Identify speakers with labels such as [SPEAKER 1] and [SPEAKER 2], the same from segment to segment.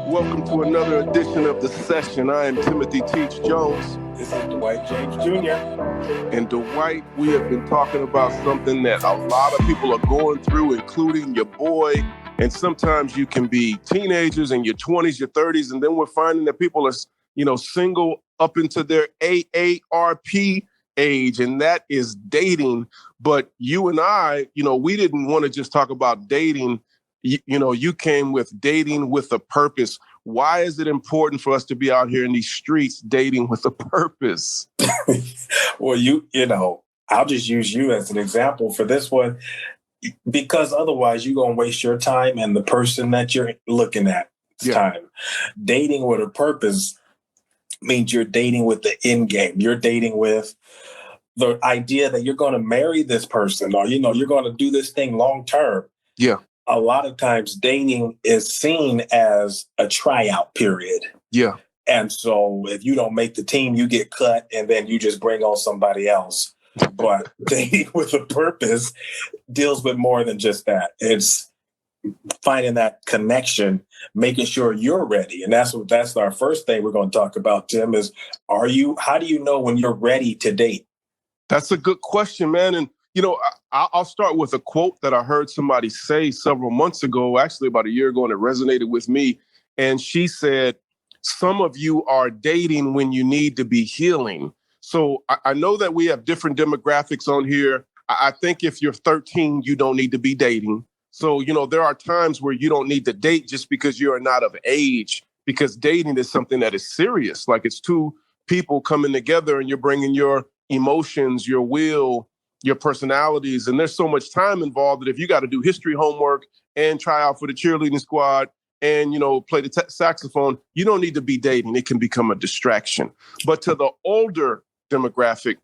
[SPEAKER 1] Welcome to another edition of The Session. I am Timothy Teach Jones.
[SPEAKER 2] This is Dwight James Jr.
[SPEAKER 1] And Dwight, we have been talking about something that a lot of people are going through, including your boy. And sometimes you can be teenagers in your 20s, your 30s, and then we're finding that people are, single up into their AARP age, and that is dating. But you and I, we didn't want to just talk about dating. You came with dating with a purpose. Why is it important for us to be out here in these streets dating with a purpose?
[SPEAKER 2] Well, I'll just use you as an example for this one, because otherwise you're going to waste your time and the person that you're looking at time. Dating with a purpose means you're dating with the end game. You're dating with the idea that you're going to marry this person, or, you're going to do this thing long term.
[SPEAKER 1] Yeah.
[SPEAKER 2] A lot of times dating is seen as a tryout period.
[SPEAKER 1] Yeah.
[SPEAKER 2] And so if you don't make the team, you get cut and then you just bring on somebody else. But dating with a purpose deals with more than just that. It's finding that connection, making sure you're ready. And that's our first thing we're going to talk about, Tim, is how do you know when you're ready to date?
[SPEAKER 1] That's a good question, man. And I'll start with a quote that I heard somebody say several months ago, actually about a year ago, and it resonated with me. And she said, some of you are dating when you need to be healing. So I know that we have different demographics on here. I think if you're 13, you don't need to be dating. So, there are times where you don't need to date just because you are not of age, because dating is something that is serious. Like, it's two people coming together and you're bringing your emotions, your will, your personalities, and there's so much time involved that if you got to do history homework and try out for the cheerleading squad and, play the saxophone, you don't need to be dating. It can become a distraction. But to the older demographic,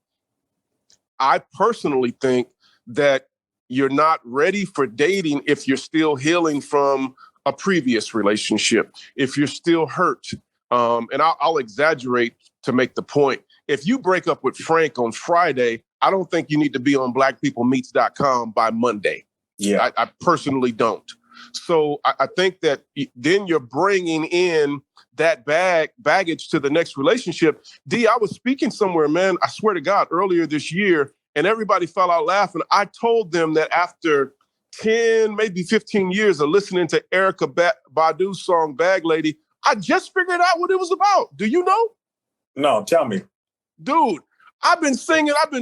[SPEAKER 1] I personally think that you're not ready for dating if you're still healing from a previous relationship, if you're still hurt. And I'll exaggerate to make the point. If you break up with Frank on Friday, I don't think you need to be on blackpeoplemeets.com by Monday.
[SPEAKER 2] Yeah,
[SPEAKER 1] I personally don't. So I think that then you're bringing in that baggage to the next relationship. I was speaking somewhere, man, I swear to God, earlier this year, and everybody fell out laughing. I told them that after 10, maybe 15 years of listening to Erykah Badu's song Bag Lady, I just figured out what it was about. Do you know?
[SPEAKER 2] No, tell me.
[SPEAKER 1] Dude, I've been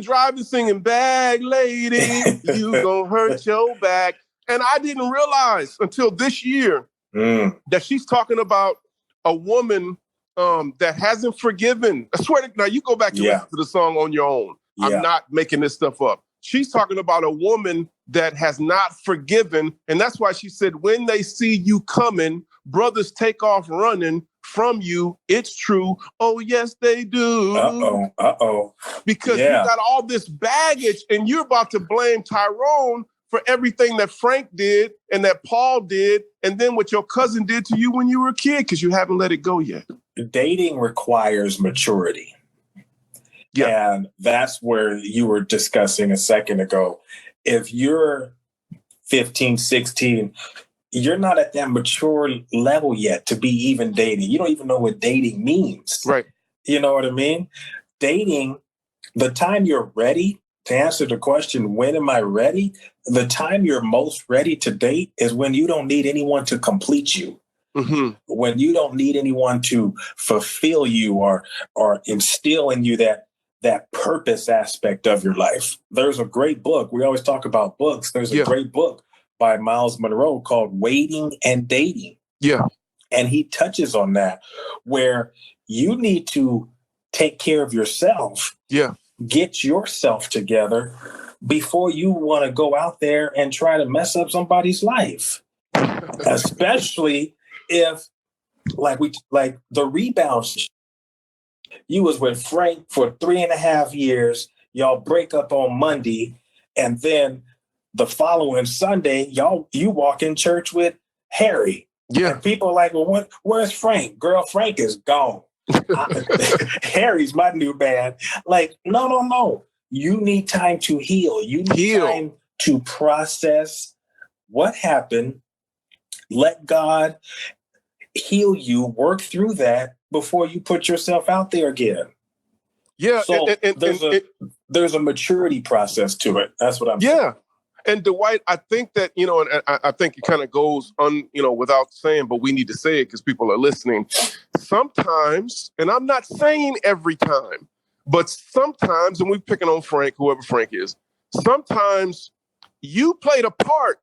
[SPEAKER 1] driving singing Bag Lady, you gon' hurt your back. And I didn't realize until this year that she's talking about a woman that hasn't forgiven. I swear to now, you go back and listen to the song on your own. Yeah. I'm not making this stuff up. She's talking about a woman that has not forgiven. And that's why she said, when they see you coming, brothers take off running from you. It's true. Oh, yes, they do.
[SPEAKER 2] Uh-oh.
[SPEAKER 1] Because you got all this baggage and you're about to blame Tyrone for everything that Frank did and that Paul did, and then what your cousin did to you when you were a kid, because you haven't let it go yet.
[SPEAKER 2] Dating requires maturity.
[SPEAKER 1] Yeah.
[SPEAKER 2] And that's where you were discussing a second ago. If you're 15, 16, you're not at that mature level yet to be even dating. You don't even know what dating means.
[SPEAKER 1] Right.
[SPEAKER 2] You know what I mean? Dating, the time you're ready to answer the question, when am I ready? The time you're most ready to date is when you don't need anyone to complete you. Mm-hmm. When you don't need anyone to fulfill you or instill in you that purpose aspect of your life. There's a great book. We always talk about books. There's a great book by Miles Monroe called Waiting and Dating.
[SPEAKER 1] Yeah.
[SPEAKER 2] And he touches on that, where you need to take care of yourself.
[SPEAKER 1] Yeah.
[SPEAKER 2] Get yourself together before you want to go out there and try to mess up somebody's life. Especially if like the rebounds. You was with Frank for 3.5 years. Y'all break up on Monday, and then the following Sunday, you walk in church with Harry.
[SPEAKER 1] Yeah.
[SPEAKER 2] And people are like, well, where's Frank? Girl, Frank is gone. Harry's my new man. Like, no. You need time to heal. You need time to process what happened, let God heal you, work through that before you put yourself out there again.
[SPEAKER 1] Yeah.
[SPEAKER 2] So there's a maturity process to it. That's what I'm saying.
[SPEAKER 1] Yeah. And Dwight, I think that, and I think it kind of goes without saying, but we need to say it because people are listening. Sometimes, and I'm not saying every time, but sometimes, and we're picking on Frank, whoever Frank is, sometimes you played a part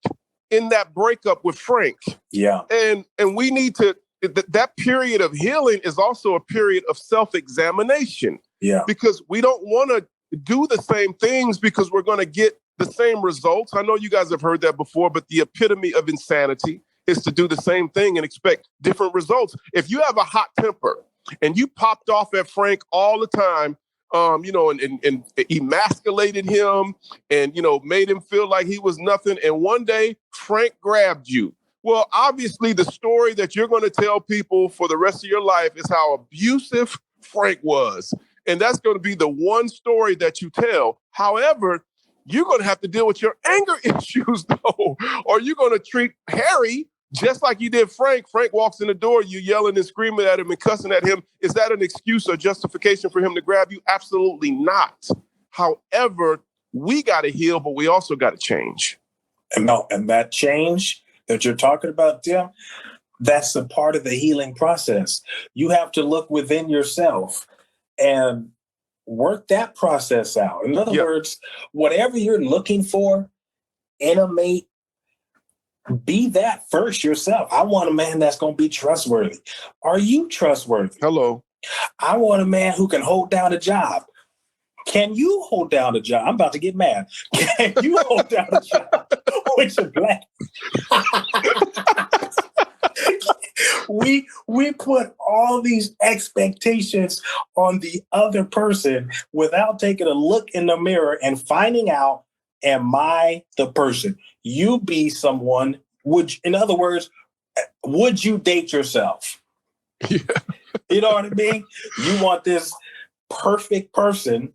[SPEAKER 1] in that breakup with Frank.
[SPEAKER 2] Yeah.
[SPEAKER 1] And we need to, that period of healing is also a period of self-examination.
[SPEAKER 2] Yeah.
[SPEAKER 1] Because we don't want to do the same things because we're going to get the same results. I know you guys have heard that before, but the epitome of insanity is to do the same thing and expect different results. If you have a hot temper and you popped off at Frank all the time, and emasculated him and, made him feel like he was nothing. And one day Frank grabbed you. Well, obviously the story that you're going to tell people for the rest of your life is how abusive Frank was. And that's going to be the one story that you tell. However, you're going to have to deal with your anger issues, though, or you're going to treat Harry just like you did Frank. Frank walks in the door, you yelling and screaming at him and cussing at him. Is that an excuse or justification for him to grab you? Absolutely not. However, we got to heal, but we also got to change.
[SPEAKER 2] And that change that you're talking about, Tim, that's a part of the healing process. You have to look within yourself and work that process out. In other words, whatever you're looking for in a mate, be that first yourself. I want a man that's going to be trustworthy. Are you trustworthy?
[SPEAKER 1] Hello.
[SPEAKER 2] I want a man who can hold down a job. Can you hold down a job? I'm about to get mad. Can you hold down a job with your black? We put all these expectations on the other person without taking a look in the mirror and finding out, am I the person? You be someone, in other words, would you date yourself?
[SPEAKER 1] Yeah.
[SPEAKER 2] You know what I mean? You want this perfect person,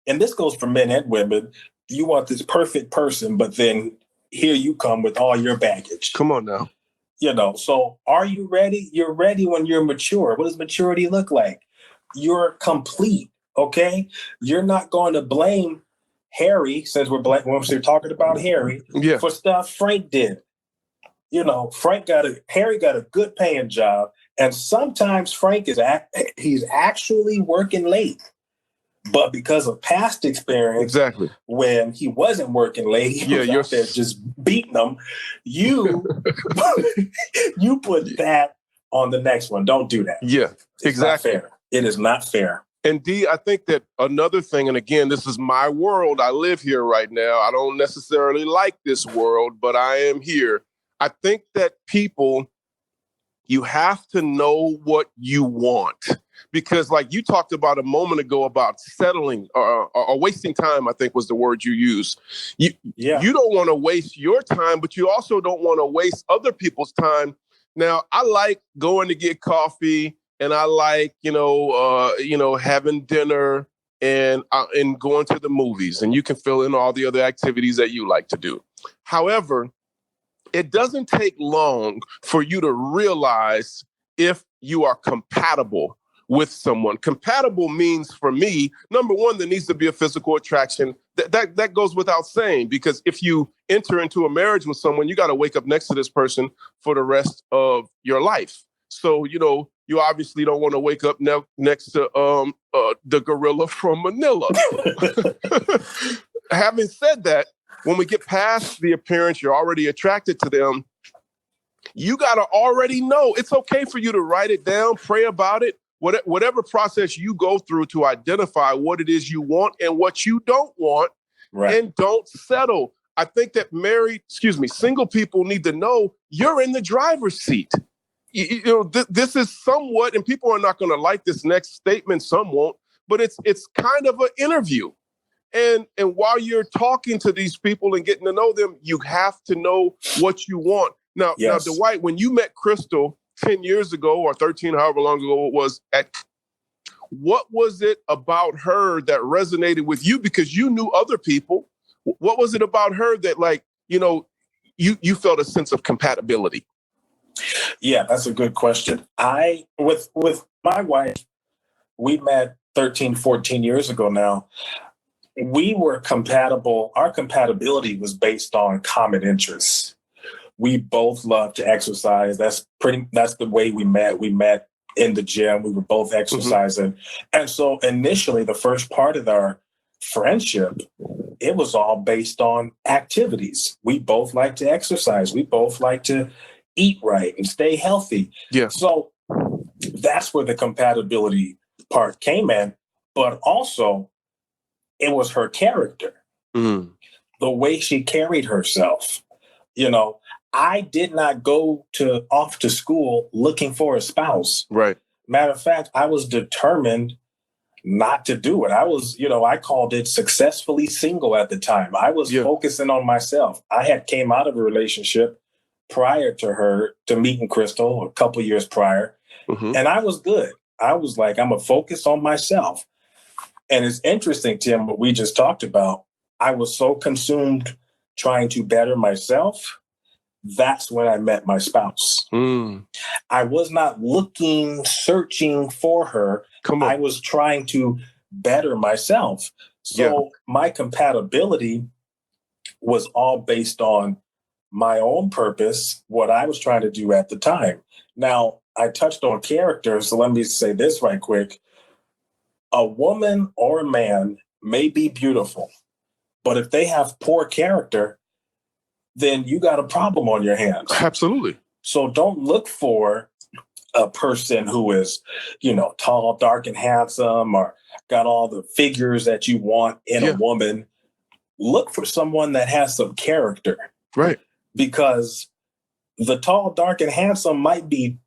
[SPEAKER 2] and this goes for men and women. You want this perfect person, but then here you come with all your baggage.
[SPEAKER 1] Come on now.
[SPEAKER 2] So are you ready? You're ready when you're mature. What does maturity look like? You're complete, okay? You're not going to blame Harry, since we're talking about Harry, for stuff Frank did. Harry got a good paying job, and sometimes Frank he's actually working late. But because of past experience,
[SPEAKER 1] exactly,
[SPEAKER 2] when he wasn't working late, he was out there just beating them. You put that on the next one. Don't do that.
[SPEAKER 1] Yeah, exactly.
[SPEAKER 2] Not fair. It is not fair.
[SPEAKER 1] And D, I think that another thing, and again, this is my world. I live here right now. I don't necessarily like this world, but I am here. I think that people, you have to know what you want. Because like you talked about a moment ago about settling or wasting time, I think was the word you used. You don't want to waste your time, but you also don't want to waste other people's time. Now, I like going to get coffee, and I like, having dinner and going to the movies, and you can fill in all the other activities that you like to do. However, it doesn't take long for you to realize if you are compatible with someone. Compatible means, for me, number one, there needs to be a physical attraction. That goes without saying, because if you enter into a marriage with someone, you got to wake up next to this person for the rest of your life. So, you obviously don't want to wake up next to the gorilla from Manila. Having said that, when we get past the appearance, you're already attracted to them. You got to already know. It's okay for you to write it down, pray about it, whatever process you go through to identify what it is you want and what you don't want, and don't settle. I think that single people need to know you're in the driver's seat. This is somewhat, and people are not going to like this next statement, some won't, but it's kind of an interview. And while you're talking to these people and getting to know them, you have to know what you want. Now, Dwight, when you met Crystal 10 years ago or 13, however long ago it was, what was it about her that resonated with you? Because you knew other people. What was it about her that, like, you felt a sense of compatibility?
[SPEAKER 2] Yeah, that's a good question. With my wife, we met 13, 14 years ago now. We were compatible. Our compatibility was based on common interests. We both love to exercise. That's the way we met. We met in the gym. We were both exercising. And so initially, the first part of our friendship, it was all based on activities. We both like to exercise. We both like to eat right and stay healthy.
[SPEAKER 1] Yeah.
[SPEAKER 2] So that's where the compatibility part came in. But also, it was her character, the way she carried herself. I did not go off to school looking for a spouse.
[SPEAKER 1] Right.
[SPEAKER 2] Matter of fact, I was determined not to do it. I was, I called it successfully single at the time. I was focusing on myself. I had came out of a relationship prior to meeting Crystal a couple years prior, and I was good. I was like, I'm going to focus on myself. And it's interesting, Tim, what we just talked about. I was so consumed trying to better myself. That's when I met my spouse. I was not searching for her. I was trying to better myself. So my compatibility was all based on my own purpose, what I was trying to do at the time. Now, I touched on character, so let me say this right quick. A woman or a man may be beautiful, but if they have poor character, then you got a problem on your hands.
[SPEAKER 1] Absolutely.
[SPEAKER 2] So don't look for a person who is, tall, dark, and handsome, or got all the figures that you want in a woman. Look for someone that has some character.
[SPEAKER 1] Right.
[SPEAKER 2] Because the tall, dark, and handsome might be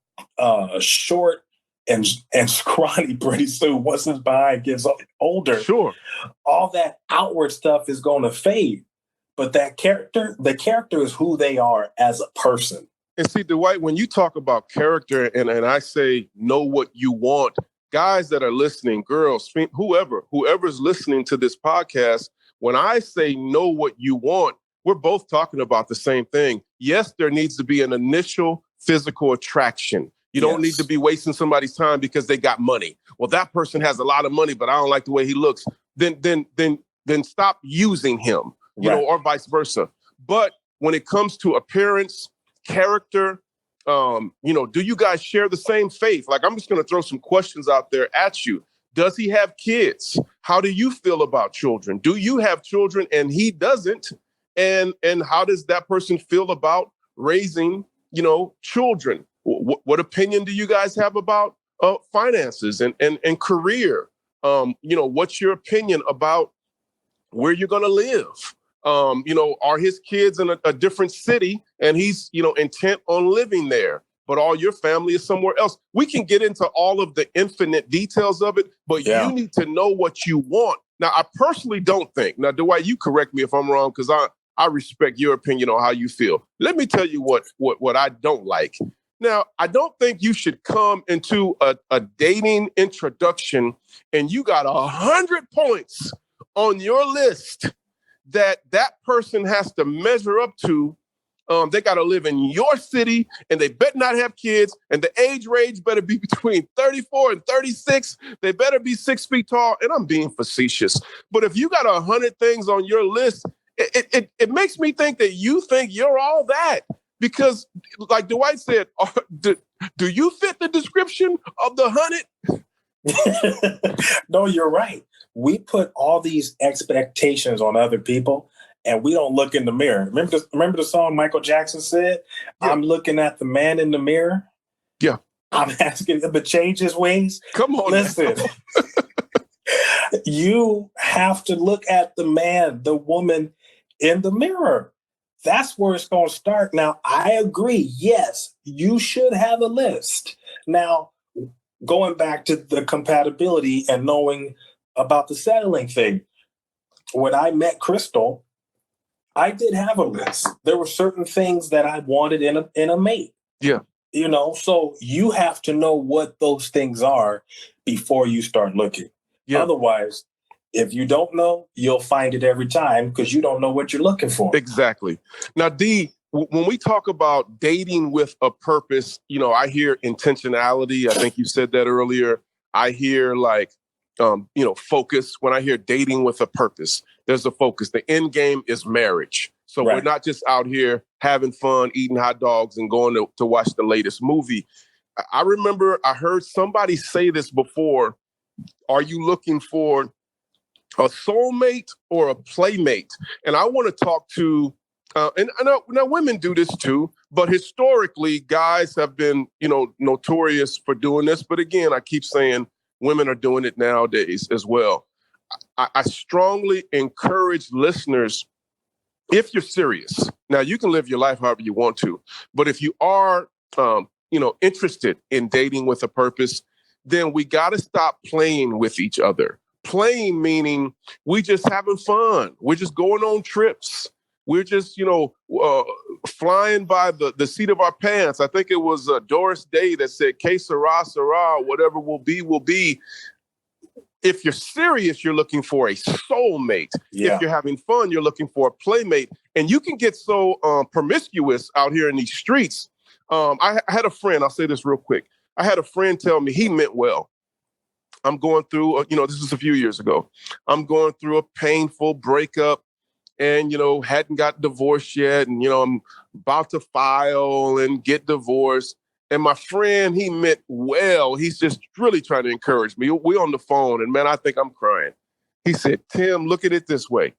[SPEAKER 2] short and scrawny pretty soon. Once his behind gets older,
[SPEAKER 1] sure,
[SPEAKER 2] all that outward stuff is going to fade. But the character is who they are as a person.
[SPEAKER 1] And see, Dwight, when you talk about character and I say know what you want, guys that are listening, girls, whoever's listening to this podcast, when I say know what you want, we're both talking about the same thing. Yes, there needs to be an initial physical attraction. You don't need to be wasting somebody's time because they got money. Well, that person has a lot of money, but I don't like the way he looks. Then stop using him. Or vice versa. But when it comes to appearance, character, do you guys share the same faith? Like, I'm just going to throw some questions out there at you. Does he have kids? How do you feel about children? Do you have children and he doesn't? And how does that person feel about raising, children? What opinion do you guys have about finances and career? What's your opinion about where you're going to live? Are his kids in a different city and he's, intent on living there, but all your family is somewhere else? We can get into all of the infinite details of it, but you need to know what you want. Now, I personally don't think, now, Dwight, you correct me if I'm wrong, because I respect your opinion on how you feel. Let me tell you what I don't like. Now, I don't think you should come into a dating introduction and you got 100 points on your list that person has to measure up to. They got to live in your city and they better not have kids. And the age range better be between 34 and 36. They better be 6 feet tall. And I'm being facetious. But if you got 100 things on your list, it makes me think that you think you're all that. Because like Dwight said, do you fit the description of the 100?
[SPEAKER 2] No, you're right. We put all these expectations on other people and we don't look in the mirror. Remember the song Michael Jackson said, I'm looking at the man in the mirror.
[SPEAKER 1] Yeah.
[SPEAKER 2] I'm asking him to change his ways.
[SPEAKER 1] Come on.
[SPEAKER 2] Listen, you have to look at the man, the woman in the mirror. That's where it's going to start. Now, I agree. Yes, you should have a list. Now, going back to the compatibility and knowing about the settling thing. When I met Crystal, I did have a list. There were certain things that I wanted in a mate.
[SPEAKER 1] Yeah.
[SPEAKER 2] So you have to know what those things are before you start looking. Yeah. Otherwise, If you don't know, you'll find it every time because you don't know what you're looking for.
[SPEAKER 1] Exactly. Now, when we talk about dating with a purpose, I hear intentionality. I think you said that earlier. I hear focus. When I hear dating with a purpose, there's a focus. The end game is marriage. So We're not just out here having fun, eating hot dogs and going to watch the latest movie. I remember I heard somebody say this before. Are you looking for a soulmate or a playmate? And I want to talk to, and now women do this too, but historically guys have been, notorious for doing this. But again, I keep saying women are doing it nowadays as well. I strongly encourage listeners, if you're serious, now you can live your life however you want to, but if you are, interested in dating with a purpose, then we got to stop playing with each other. Playing meaning we just having fun. We're just going on trips. We're just, flying by the seat of our pants. I think it was Doris Day that said, "Que sera, sera, whatever will be, will be." If you're serious, you're looking for a soulmate. Yeah. If you're having fun, you're looking for a playmate. And you can get so promiscuous out here in these streets. I had a friend, I'll say this real quick. I had a friend tell me he meant well. I'm going through, this was a few years ago. I'm going through a painful breakup and, hadn't got divorced yet. And, I'm about to file and get divorced. And my friend, he meant well. He's just really trying to encourage me. We're on the phone and man, I think I'm crying. He said, "Tim, look at it this way."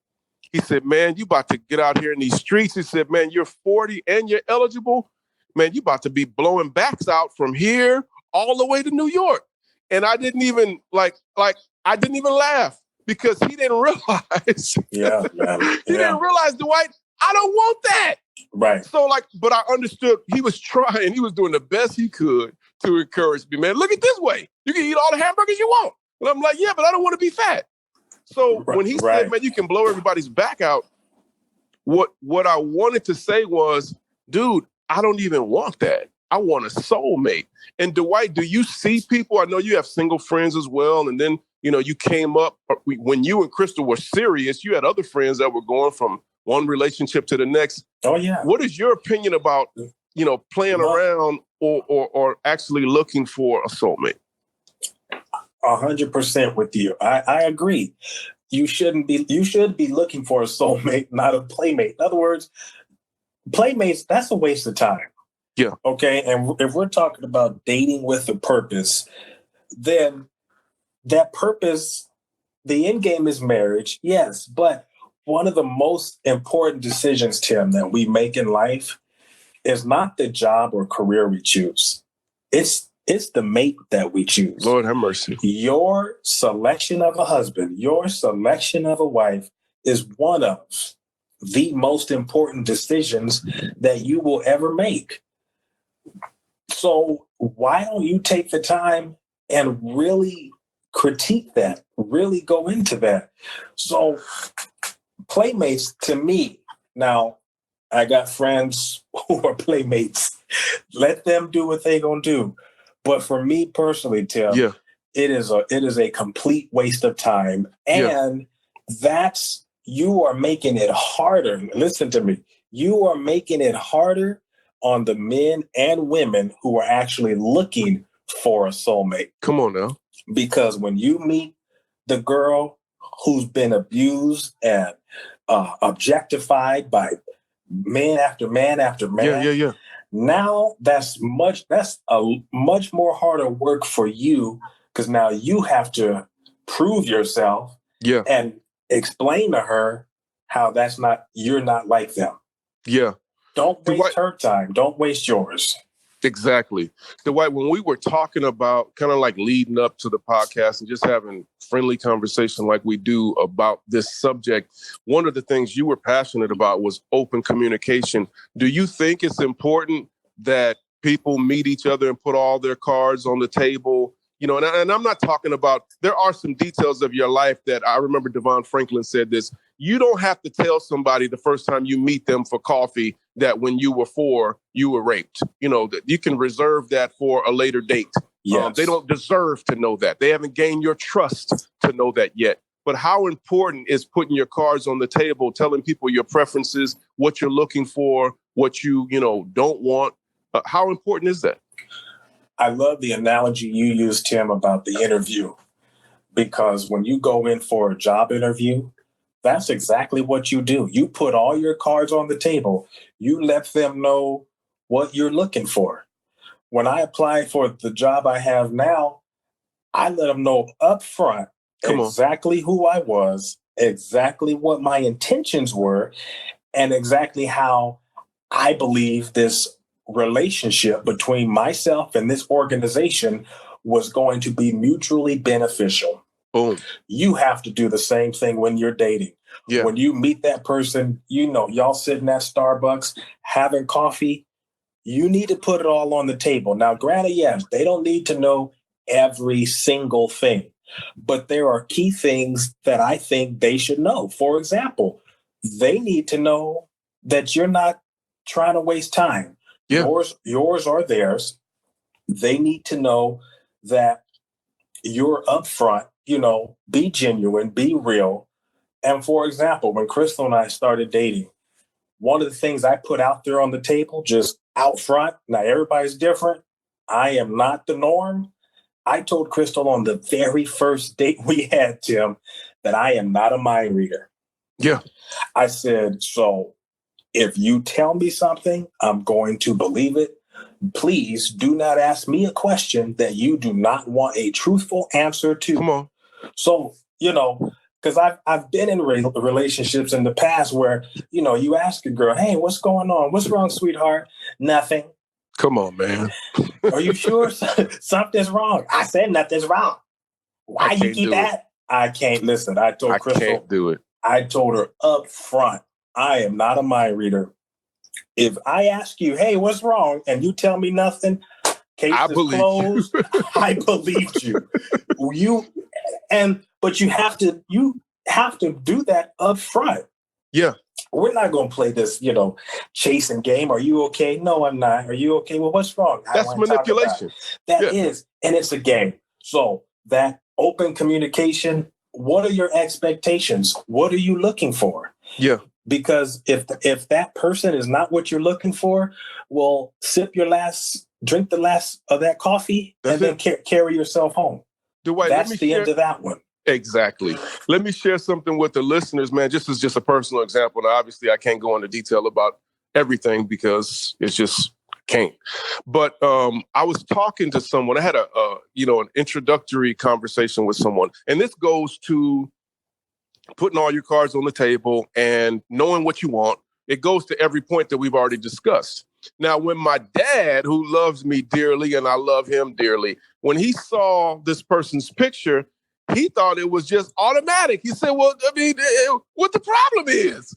[SPEAKER 1] He said, "Man, you about to get out here in these streets." He said, "Man, you're 40 and you're eligible. Man, you about to be blowing backs out from here all the way to New York." And I didn't even I didn't even laugh because he didn't realize.
[SPEAKER 2] Yeah, man.
[SPEAKER 1] He didn't realize, Dwight, I don't want that.
[SPEAKER 2] Right.
[SPEAKER 1] So but I understood he was trying. He was doing the best he could to encourage me. Man, look at this way. You can eat all the hamburgers you want. And I'm like, yeah, but I don't want to be fat. So when he said, man, you can blow everybody's back out, what I wanted to say was, dude, I don't even want that. I want a soulmate. And Dwight, do you see people? I know you have single friends as well. And then, you came up when you and Crystal were serious, you had other friends that were going from one relationship to the next.
[SPEAKER 2] Oh, yeah.
[SPEAKER 1] What is your opinion about, playing around or actually looking for a soulmate?
[SPEAKER 2] 100% with you. I agree. You should be looking for a soulmate, not a playmate. In other words, playmates, that's a waste of time.
[SPEAKER 1] Yeah.
[SPEAKER 2] Okay. And if we're talking about dating with a purpose, then that purpose, the end game is marriage. Yes. But one of the most important decisions, Tim, that we make in life is not the job or career we choose. It's the mate that we choose.
[SPEAKER 1] Lord have mercy.
[SPEAKER 2] Your selection of a husband, your selection of a wife is one of the most important decisions that you will ever make. So why don't you take the time and really critique that, really go into that? So playmates, to me, now I got friends who are playmates. Let them do what they gonna do. But for me personally, Tim, it is a complete waste of time. And you are making it harder. Listen to me. You are making it harder on the men and women who are actually looking for a soulmate.
[SPEAKER 1] Come on now.
[SPEAKER 2] Because when you meet the girl who's been abused and objectified by man after man after man, now that's a much more harder work for you because now you have to prove yourself and explain to her how you're not like them.
[SPEAKER 1] Yeah.
[SPEAKER 2] Don't waste her time. Don't waste yours.
[SPEAKER 1] Exactly. Dwight, when we were talking about kind of like leading up to the podcast and just having friendly conversation like we do about this subject, one of the things you were passionate about was open communication. Do you think it's important that people meet each other and put all their cards on the table? And I'm not talking about, there are some details of your life that I remember Devon Franklin said this. You don't have to tell somebody the first time you meet them for coffee that when you were 4, you were raped. That you can reserve that for a later date.
[SPEAKER 2] Yes.
[SPEAKER 1] They don't deserve to know that. They haven't gained your trust to know that yet. but how important is putting your cards on the table, telling people your preferences, what you're looking for, what you don't want? How important is that?
[SPEAKER 2] I love the analogy you used, Tim, about the interview, because when you go in for a job interview, that's exactly what you do. You put all your cards on the table. You let them know what you're looking for. When I applied for the job I have now, I let them know up front exactly who I was, exactly what my intentions were, and exactly how I believe this relationship between myself and this organization was going to be mutually beneficial.
[SPEAKER 1] Boom.
[SPEAKER 2] You have to do the same thing when you're dating.
[SPEAKER 1] Yeah.
[SPEAKER 2] When you meet that person, y'all sitting at Starbucks having coffee, you need to put it all on the table. Now, granted, yes, they don't need to know every single thing, but there are key things that I think they should know. For example, they need to know that you're not trying to waste time.
[SPEAKER 1] Yeah.
[SPEAKER 2] Yours or theirs. They need to know that you're upfront, be genuine, be real. And for example, when Crystal and I started dating, one of the things I put out there on the table, just out front, now everybody's different. I am not the norm. I told Crystal on the very first date we had, Tim, that I am not a mind reader.
[SPEAKER 1] Yeah.
[SPEAKER 2] I said, so if you tell me something, I'm going to believe it. Please do not ask me a question that you do not want a truthful answer to.
[SPEAKER 1] Come on.
[SPEAKER 2] So, because I've been in relationships in the past where, you ask a girl, hey, what's going on? What's wrong, sweetheart? Nothing.
[SPEAKER 1] Come on, man.
[SPEAKER 2] Are you sure something's wrong? I said nothing's wrong. Why you keep that? I can't listen. I told Crystal. I
[SPEAKER 1] can't do it.
[SPEAKER 2] I told her up front, I am not a mind reader. If I ask you, hey, what's wrong? And you tell me nothing, case is closed. I believed you. But you have to do that up front.
[SPEAKER 1] Yeah.
[SPEAKER 2] We're not going to play this, chasing game. Are you okay? No, I'm not. Are you okay? Well, what's wrong?
[SPEAKER 1] That's manipulation.
[SPEAKER 2] That is, and it's a game. So that open communication, what are your expectations? What are you looking for?
[SPEAKER 1] Yeah.
[SPEAKER 2] Because if that person is not what you're looking for, well, drink the last of that coffee, and then carry yourself home.
[SPEAKER 1] Dwight,
[SPEAKER 2] that's the end of that one.
[SPEAKER 1] Exactly. Let me share something with the listeners, man. This is just a personal example. Now, obviously, I can't go into detail about everything because it's just can't. But I was talking to someone. I had an introductory conversation with someone, and this goes to putting all your cards on the table and knowing what you want. It goes to every point that we've already discussed. Now, when my dad, who loves me dearly and I love him dearly, when he saw this person's picture, he thought it was just automatic. He said, well, I mean, what the problem is?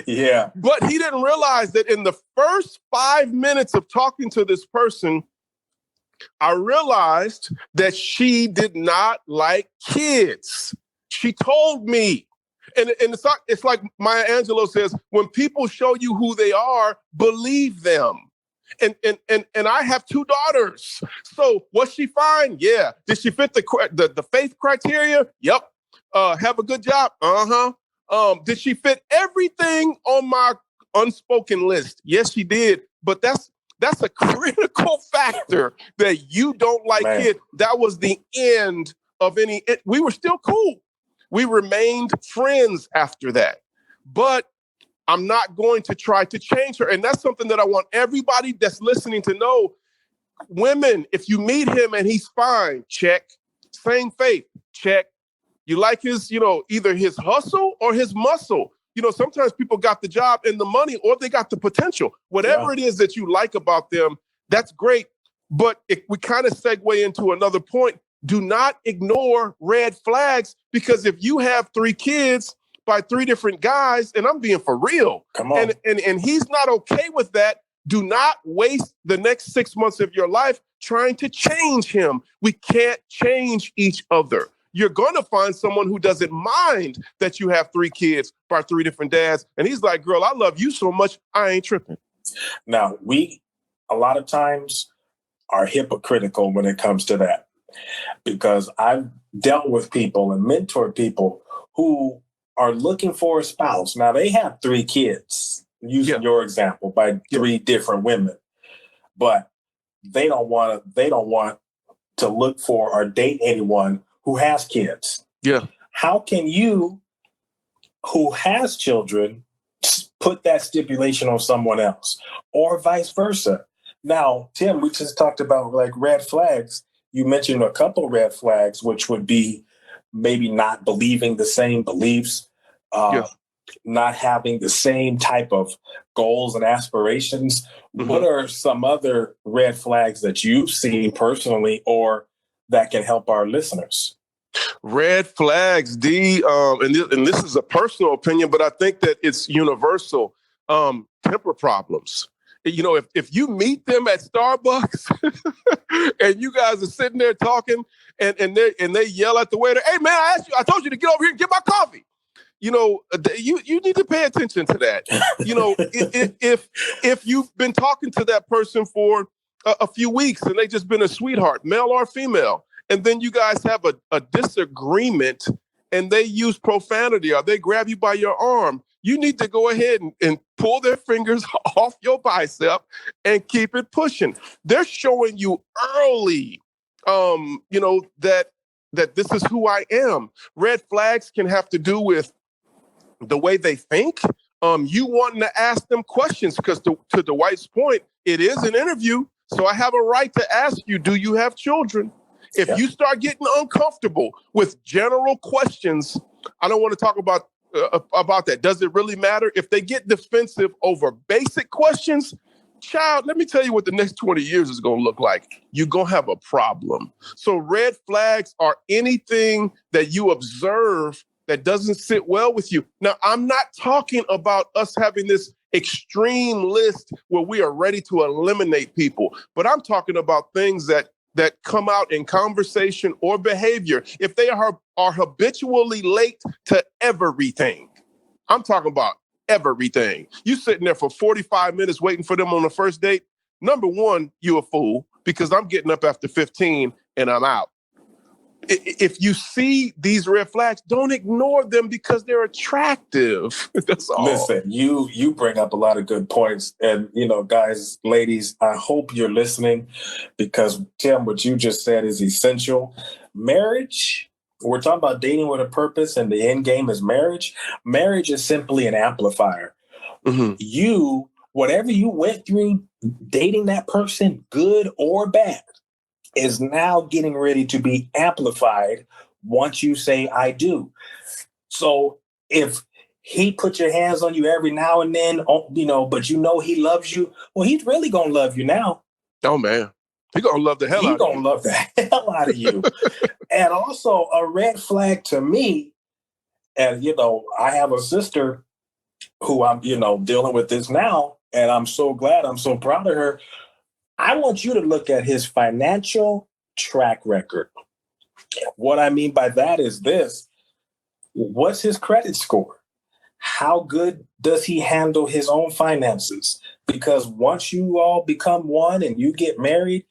[SPEAKER 2] Yeah.
[SPEAKER 1] But he didn't realize that in the first 5 minutes of talking to this person, I realized that she did not like kids. She told me. And it's like Maya Angelou says, when people show you who they are, believe them. And I have 2 daughters. So was she fine? Yeah. Did she fit the faith criteria? Yep. Have a good job? Uh-huh. Did she fit everything on my unspoken list? Yes, she did. But that's a critical factor that you don't like kids. That was the end of we were still cool. We remained friends after that. But I'm not going to try to change her. And that's something that I want everybody that's listening to know. Women, if you meet him and he's fine, check. Same faith, check. You like his, either his hustle or his muscle. Sometimes people got the job and the money, or they got the potential. Whatever it is that you like about them, that's great. But if we kind of segue into another point, do not ignore red flags, because if you have 3 kids by 3 different guys, and I'm being for real,
[SPEAKER 2] come on,
[SPEAKER 1] and he's not okay with that, do not waste the next 6 months of your life trying to change him. We can't change each other. You're going to find someone who doesn't mind that you have 3 kids by 3 different dads. And he's like, girl, I love you so much, I ain't tripping.
[SPEAKER 2] Now, we, a lot of times, are hypocritical when it comes to that. because I've dealt with people and mentored people who are looking for a spouse. Now they have 3 kids, using your example, by 3 different women, but they don't want to look for or date anyone who has kids.
[SPEAKER 1] Yeah.
[SPEAKER 2] How can you, who has children, put that stipulation on someone else, or vice versa? Now, Tim, we just talked about like red flags. You mentioned a couple red flags, which would be maybe not believing the same beliefs, not having the same type of goals and aspirations. Mm-hmm. What are some other red flags that you've seen personally or that can help our listeners?
[SPEAKER 1] Red flags, D, and this is a personal opinion, but I think that it's universal. Temper problems. You know, if you meet them at Starbucks and you guys are sitting there talking and they yell at the waiter, "Hey man, I told you to get over here and get my coffee." You know, you need to pay attention to that. You know, if you've been talking to that person for a few weeks and they just been a sweetheart, male or female, and then you guys have a disagreement and they use profanity or they grab you by your arm, you need to go ahead and pull their fingers off your bicep and keep it pushing. They're showing you early, you know, that this is who I am. Red flags can have to do with the way they think. You wanting to ask them questions because to Dwight's point, it is an interview. So I have a right to ask you, do you have children? If you start getting uncomfortable with general questions, I don't want to talk about that. Does it really matter? If they get defensive over basic questions, child, let me tell you what the next 20 years is going to look like. You're going to have a problem. So red flags are anything that you observe that doesn't sit well with you. Now, I'm not talking about us having this extreme list where we are ready to eliminate people, but I'm talking about things that come out in conversation or behavior. If they are habitually late to everything, I'm talking about everything. You sitting there for 45 minutes waiting for them on the first date. Number one, you a fool because I'm getting up after 15 and I'm out. If you see these red flags, don't ignore them because they're attractive. That's all.
[SPEAKER 2] Listen, you bring up a lot of good points. And, you know, guys, ladies, I hope you're listening because, Tim, what you just said is essential. Marriage, we're talking about dating with a purpose and the end game is marriage. Marriage is simply an amplifier. Mm-hmm. Whatever you went through dating that person, good or bad, is now getting ready to be amplified once you say, I do. So if he put your hands on you every now and then, you know, but you know he loves you, well, he's really going to love you now.
[SPEAKER 1] Oh, man. He's going to love the hell out of you.
[SPEAKER 2] He's going to love the hell out of you. And also a red flag to me, and, you know, I have a sister who I'm, you know, dealing with this now, and I'm so glad, I'm so proud of her. I want you to look at his financial track record. What I mean by that is this. What's his credit score? How good does he handle his own finances? Because once you all become one and you get married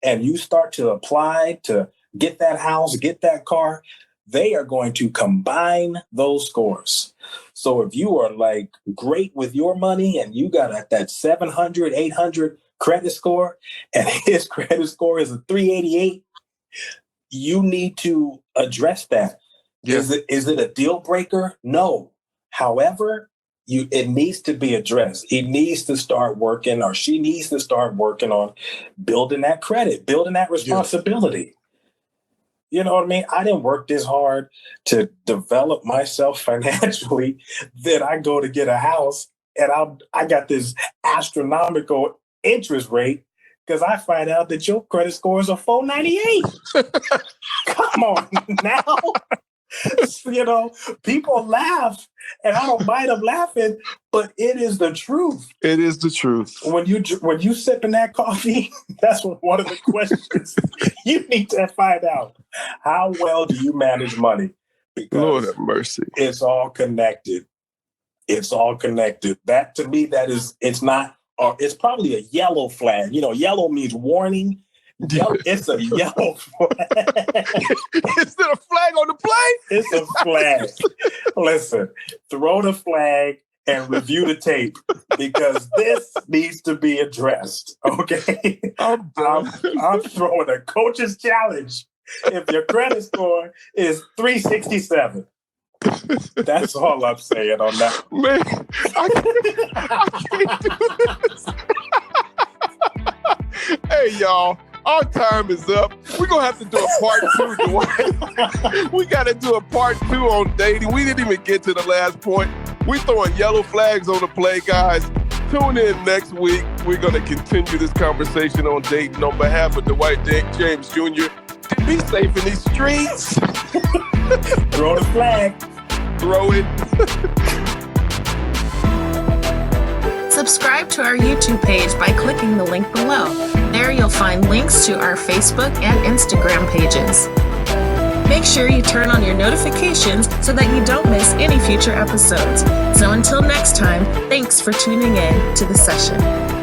[SPEAKER 2] and you start to apply to get that house, get that car, they are going to combine those scores. So if you are like great with your money and you got that 700, 800 credit score and his credit score is a 388, you need to address that. Yeah. Is it a deal breaker? No. However, it needs to be addressed. He needs to start working, or she needs to start working on building that credit, building that responsibility. Yeah. You know what I mean? I didn't work this hard to develop myself financially. Then I go to get a house and I got this astronomical interest rate because I find out that your credit score is a 498. Come on now. You know, people laugh and I don't mind them laughing, but it is the truth.
[SPEAKER 1] It is the truth.
[SPEAKER 2] When you sipping that coffee, that's one of the questions you need to find out. How well do you manage money? Because
[SPEAKER 1] Lord have mercy.
[SPEAKER 2] It's all connected. It's all connected. That to me, it's not, it's probably a yellow flag. You know, yellow means warning It's a yellow flag.
[SPEAKER 1] Is it a flag on the play?
[SPEAKER 2] It's a flag. Listen, throw the flag and review the tape because this needs to be addressed. Okay, I'm throwing a coach's challenge. If your credit score is 367, that's all I'm saying on that.
[SPEAKER 1] Man, I can't do this. Hey, y'all. Our time is up. We're going to have to do a part 2, Dwight. We got to do a part 2 on dating. We didn't even get to the last point. We're throwing yellow flags on the play, guys. Tune in next week. We're going to continue this conversation on dating. On behalf of Dwight James Jr., be safe in these streets.
[SPEAKER 2] Throw the flag.
[SPEAKER 1] Throw it.
[SPEAKER 3] Subscribe to our YouTube page by clicking the link below. There you'll find links to our Facebook and Instagram pages. Make sure you turn on your notifications so that you don't miss any future episodes. So until next time, thanks for tuning in to The Session.